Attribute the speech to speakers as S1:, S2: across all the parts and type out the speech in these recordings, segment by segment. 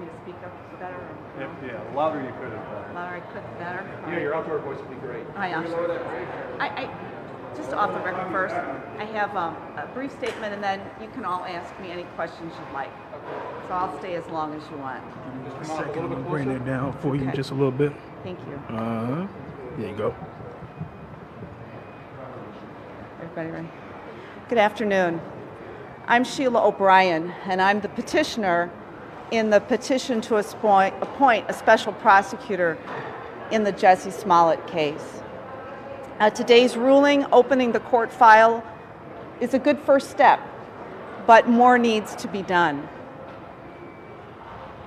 S1: me to speak up better? Or,
S2: Yeah, the louder you could have better.
S1: louder I could, better?
S3: Yeah, your outdoor voice would be great.
S1: I am. Just off the record first, I have a brief statement, and then you can all ask me any questions you'd like. So I'll stay as long as you want.
S3: Just
S4: A
S3: come out a
S4: second,
S3: little
S4: I'm
S3: bit
S4: gonna bring
S3: closer.
S4: that down for you
S1: Okay.
S4: just a little bit.
S1: Thank you.
S4: There you go.
S1: Everybody ready? Good afternoon. I'm Sheila O'Brien, and I'm the petitioner in the petition to appoint a special prosecutor in the Jussie Smollet case. Today's ruling opening the court file is a good first step, but more needs to be done.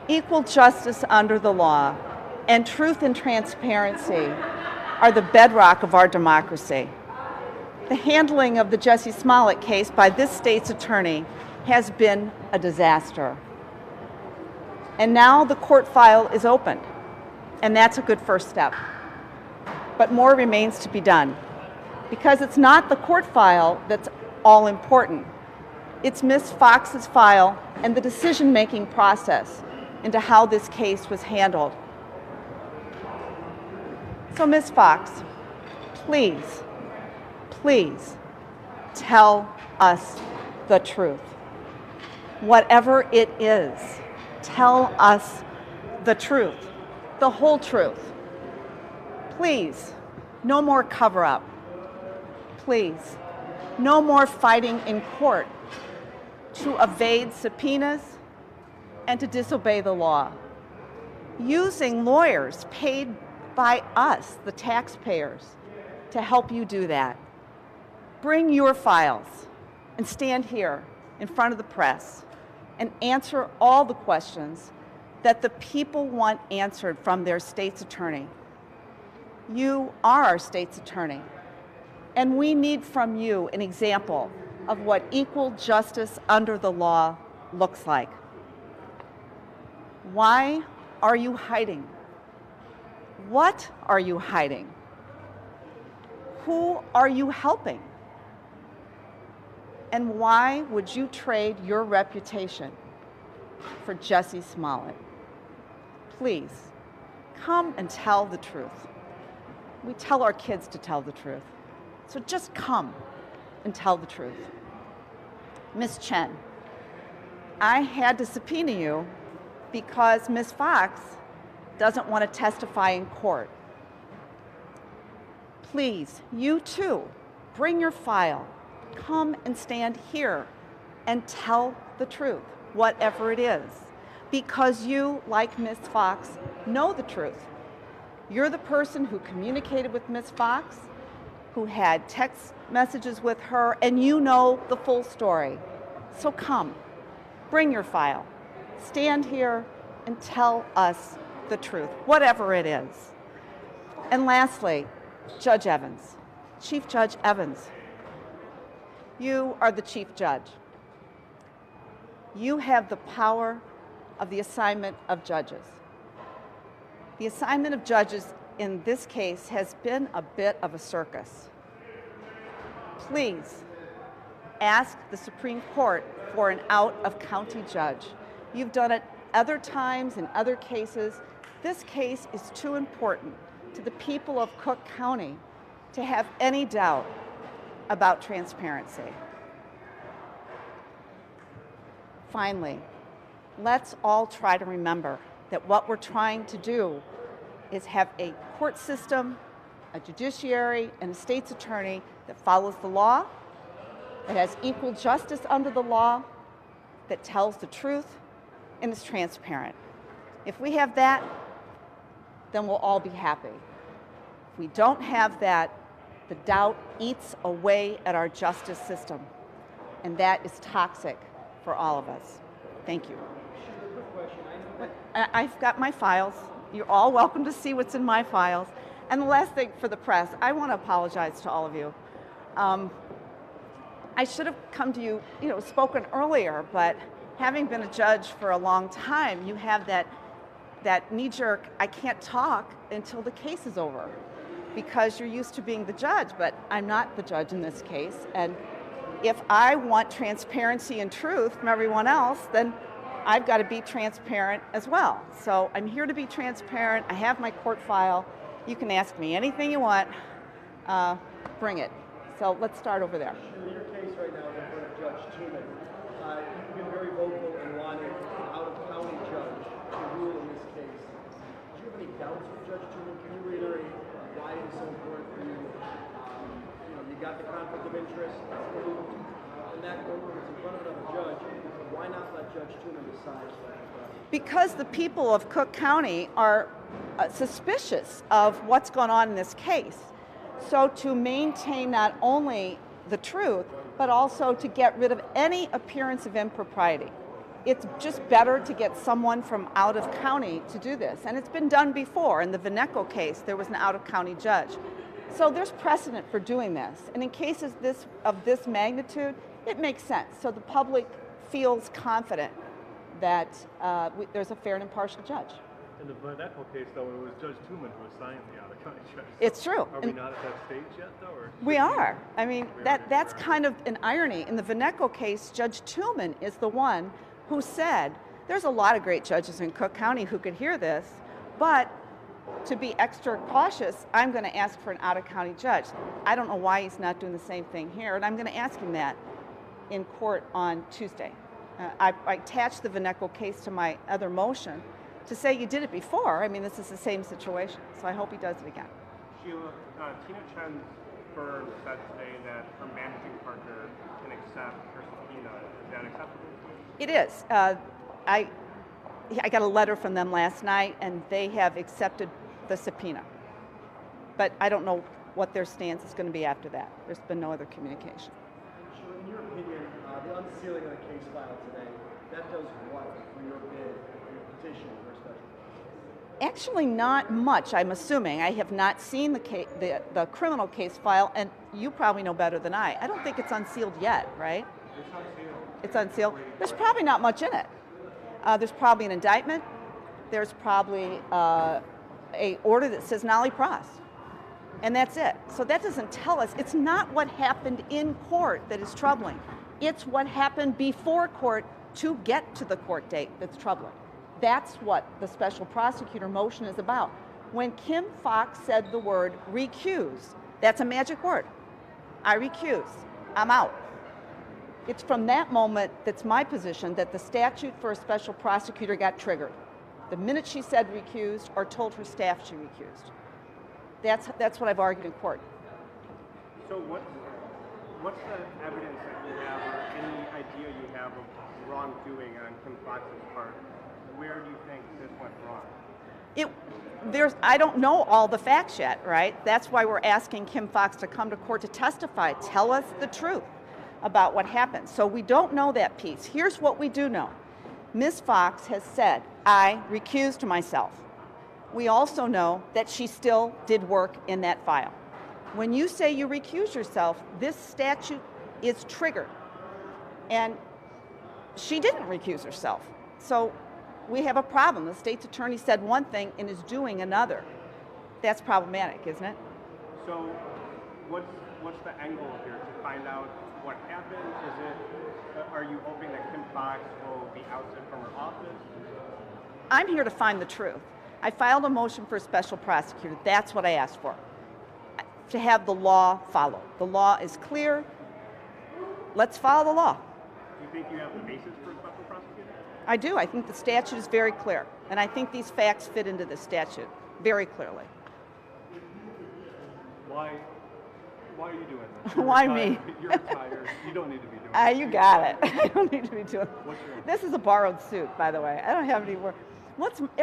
S1: Equal justice under the law and truth and transparency are the bedrock of our democracy. The handling of the Jussie Smollet case by this state's attorney has been a disaster. And now the court file is opened, and that's a good first step. But more remains to be done, because it's not the court file that's all important. It's Ms. Fox's file and the decision-making process into how this case was handled. So Ms. Fox, please tell us the truth. Whatever it is, tell us the truth, the whole truth. Please, no more cover-up. Please, no more fighting in court to evade subpoenas and to disobey the law. Using lawyers paid by us, the taxpayers, to help you do that. Bring your files and stand here in front of the press and answer all the questions that the people want answered from their state's attorney. You are our state's attorney, and we need from you an example of what equal justice under the law looks like. Why are you hiding? What are you hiding? Who are you helping? And why would you trade your reputation for Jussie Smollet? Please, come and tell the truth. We tell our kids to tell the truth. So just come and tell the truth. Ms. Chen, I had to subpoena you because Ms. Fox doesn't want to testify in court. Please, you too, bring your file. Come and stand here and tell the truth, whatever it is, because you, like Ms. Fox, know the truth. You're the person who communicated with Ms. Fox, who had text messages with her, and you know the full story. So come, bring your file, stand here and tell us the truth, whatever it is. And lastly, Judge Evans, Chief Judge Evans, you are the chief judge. You have the power of the assignment of judges. The assignment of judges in this case has been a bit of a circus. Please ask the Supreme Court for an out-of-county judge. You've done it other times in other cases. This case is too important to the people of Cook County to have any doubt about transparency. Finally, let's all try to remember that what we're trying to do is have a court system, a judiciary, and a state's attorney that follows the law, that has equal justice under the law, that tells the truth, and is transparent. If we have that, then we'll all be happy. If we don't have that, the doubt eats away at our justice system, and that is toxic for all of us. Thank you. I've got my files. You're all welcome to see what's in my files. And the last thing for the press, I want to apologize to all of you. I should have come to you, spoken earlier, but having been a judge for a long time, you have that knee-jerk, I can't talk until the case is over, because you're used to being the judge, but I'm not the judge in this case. And if I want transparency and truth from everyone else, then I've got to be transparent as well. So I'm here to be transparent. I have my court file. You can ask me anything you want. Bring it. So let's start over there.
S2: In your case right now in front of Judge Truman, you've been very vocal in wanting an out-of-county judge to rule in this case. Do you have any doubts with Judge Truman? Can you reiterate why it is so important for you? You got the conflict of interest approved, and that courtroom is in front of another judge. Why not let Judge Truman decide?
S1: Because the people of Cook County are suspicious of what's going on in this case. So to maintain not only the truth, but also to get rid of any appearance of impropriety. It's just better to get someone from out of county to do this. And it's been done before. In the Vineco case, there was an out-of-county judge. So there's precedent for doing this. And in cases of this magnitude, it makes sense. So the public feels confident that there's a fair and impartial judge.
S2: In the Vineco case, though, it was Judge Truman who assigned the out-of-county judge.
S1: It's true.
S2: Are we not at that stage yet, though? Or
S1: we are. I mean, that's kind of an irony. In the Vineco case, Judge Truman is the one who said, there's a lot of great judges in Cook County who could hear this, but to be extra cautious, I'm going to ask for an out-of-county judge. I don't know why he's not doing the same thing here, and I'm going to ask him that in court on Tuesday. I attached the Vineco case to my other motion to say you did it before. I mean, this is the same situation, so I hope he does it again.
S3: Sheila, Tina Chen's firm said today that her managing partner can accept her subpoena. Is that acceptable?
S1: It is. I got a letter from them last night, and they have accepted the subpoena. But I don't know what their stance is going to be after that. There's been no other communication.
S2: In your opinion, the unsealing of the case file today, that does what for your bid, for your petition for a special prosecutor?
S1: Actually, not much, I'm assuming. I have not seen the criminal case file, and you probably know better than I. I don't think it's unsealed yet, right?
S3: It's unsealed.
S1: It's unsealed. There's probably not much in it. There's probably an indictment. There's probably a order that says nollie pros. And that's it. So that doesn't tell us. It's not what happened in court that is troubling. It's what happened before court to get to the court date that's troubling. That's what the special prosecutor motion is about. When Kim Foxx said the word recuse, that's a magic word. I recuse. I'm out. It's from that moment that's my position that the statute for a special prosecutor got triggered. The minute she said recused or told her staff she recused. That's what I've argued in court.
S3: So what's the evidence that you have or any idea you have of wrongdoing on Kim Foxx's part? Where do you think this went wrong?
S1: I don't know all the facts yet, right? That's why we're asking Kim Foxx to come to court to testify. Tell us the truth about what happened. So we don't know that piece. Here's what we do know. Ms. Foxx has said, I recused myself. We also know that she still did work in that file. When you say you recuse yourself, this statute is triggered. And she didn't recuse herself. So we have a problem. The state's attorney said one thing and is doing another. That's problematic, isn't it?
S3: So what's the angle here to find out what happened? Are you hoping that Kim Foxx will be ousted from her office?
S1: I'm here to find the truth. I filed a motion for a special prosecutor. That's what I asked for, to have the law follow. The law is clear. Let's follow the law.
S3: Do you think you have the basis for a special prosecutor?
S1: I do. I think the statute is very clear. And I think these facts fit into the statute very clearly.
S2: Why are you doing this?
S1: Why me?
S2: You're retired. You don't need to be doing this.
S1: You got it. I don't need to be doing
S2: What's your
S1: This is a borrowed suit, by the way. I don't have any more. Lots of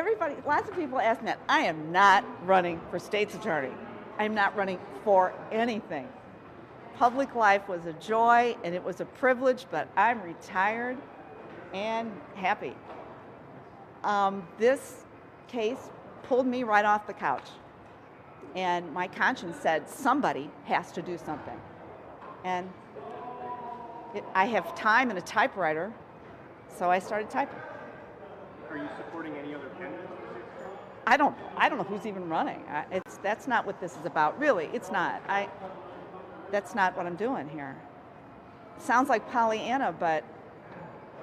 S1: people ask me that. I am not running for state's attorney. I'm not running for anything. Public life was a joy and it was a privilege, but I'm retired and happy. This case pulled me right off the couch. And my conscience said somebody has to do something. And I have time and a typewriter, so I started typing.
S3: Are you supporting any other candidates?
S1: I don't know who's even running. That's not what this is about. Really, it's not. That's not what I'm doing here. Sounds like Pollyanna, but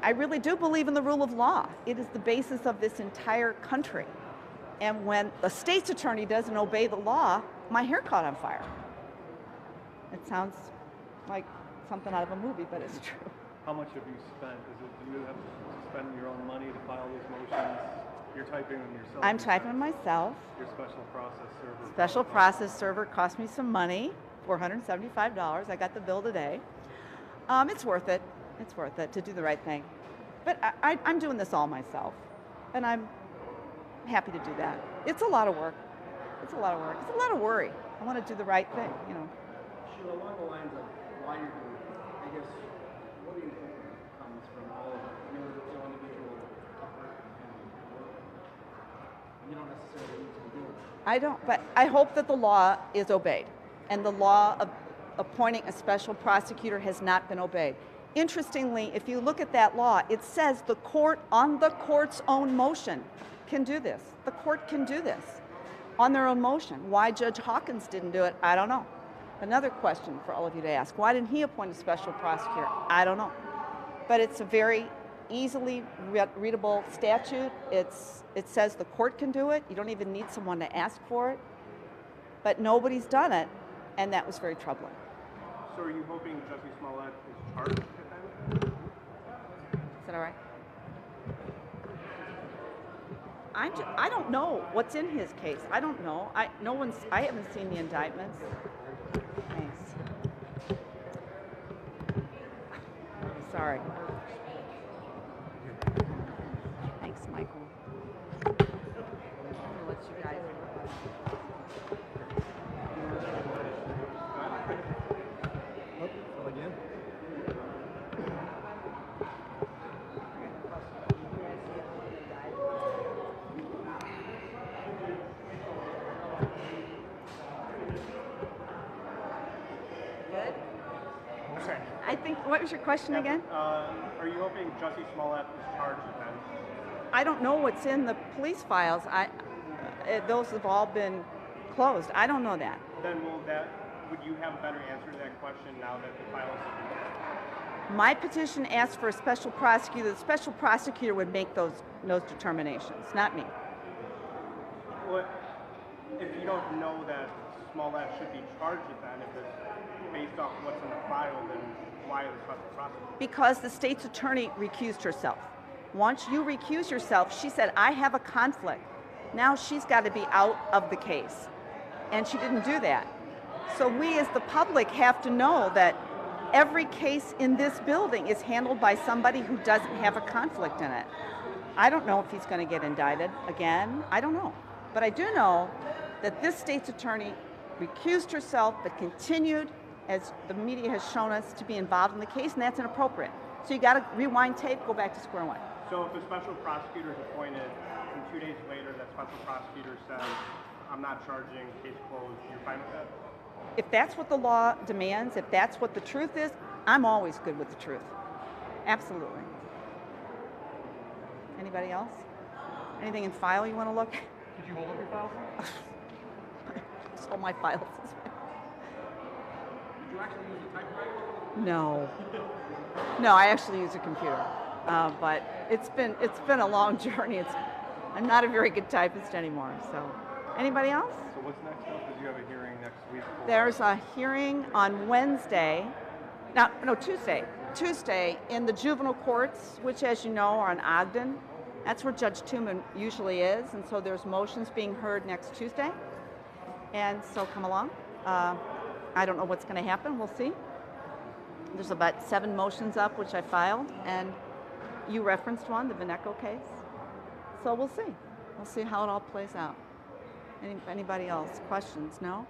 S1: I really do believe in the rule of law. It is the basis of this entire country. And when the state's attorney doesn't obey the law, my hair caught on fire. It sounds like something out of a movie, but it's true.
S5: How much have you spent? Do you have to spend your own money to file those motions? You're typing them yourself?
S1: I'm typing them myself.
S5: Your special process server?
S1: Special process server cost me some money, $475. I got the bill today. It's worth it. It's worth it to do the right thing. But I'm doing this all myself, and I'm happy to do that. It's a lot of work. It's a lot of work. It's a lot of worry. I want to do the right thing, you know.
S2: Sheila, along the lines of why you're doing it, I guess, what do you think comes from all of your individual effort and work? You don't necessarily need to do it.
S1: I don't, but I hope that the law is obeyed, and the law of appointing a special prosecutor has not been obeyed. Interestingly, if you look at that law, it says the court, on the court's own motion, can do this. The court can do this on their own motion. Why Judge Hawkins didn't do it, I don't know. Another question for all of you to ask. Why didn't he appoint a special prosecutor? I don't know. But it's a very easily readable statute. It says the court can do it. You don't even need someone to ask for it. But nobody's done it, and that was very troubling.
S3: So are you hoping Jussie Smollet is charged at that?
S1: Is that all right? I don't know what's in his case. I don't know. I haven't seen the indictments. Thanks. Sorry. Thanks, Michael. I'm gonna let you guys.
S5: Again?
S1: Good?
S3: Okay.
S1: I think, what was your question again?
S3: Are you hoping Jussie Smollet is charged with that?
S1: I don't know what's in the police files. Those have all been closed. I don't know that.
S3: Then would you have a better answer to that question now that the files have been closed?
S1: My petition asked for a special prosecutor. The special prosecutor would make those determinations, not me.
S3: Well, if you don't know that Smollett should be charged with that, if it's based off what's in the file, then why the special prosecutor?
S1: Because the state's attorney recused herself. Once you recuse yourself, she said, I have a conflict. Now she's got to be out of the case. And she didn't do that. So we as the public have to know that every case in this building is handled by somebody who doesn't have a conflict in it. I don't know if he's going to get indicted again. I don't know. But I do know that this state's attorney recused herself but continued, as the media has shown us, to be involved in the case, and that's inappropriate. So you got to rewind tape, go back to square one.
S3: So if a special prosecutor is appointed and 2 days later that special prosecutor says, I'm not charging, case closed, you're fine with that?
S1: If that's what the law demands, if that's what the truth is, I'm always good with the truth. Absolutely. Anybody else? Anything in file you want to look?
S5: Did you hold up your files?
S1: Just hold my files.
S5: Did you actually use a typewriter?
S1: No. No, I actually use a computer. But it's been a long journey. I'm not a very good typist anymore. So, anybody else?
S5: So what's next up? Did you have a hearing next week?
S1: There's a hearing on Wednesday. Tuesday. Tuesday in the juvenile courts, which, as you know, are in Ogden. That's where Judge Tooman usually is, and so there's motions being heard next Tuesday. And so come along. I don't know what's going to happen. We'll see. There's about 7 motions up, which I filed, and you referenced one, the Vineco case. So we'll see. We'll see how it all plays out. Anybody else? Questions? No?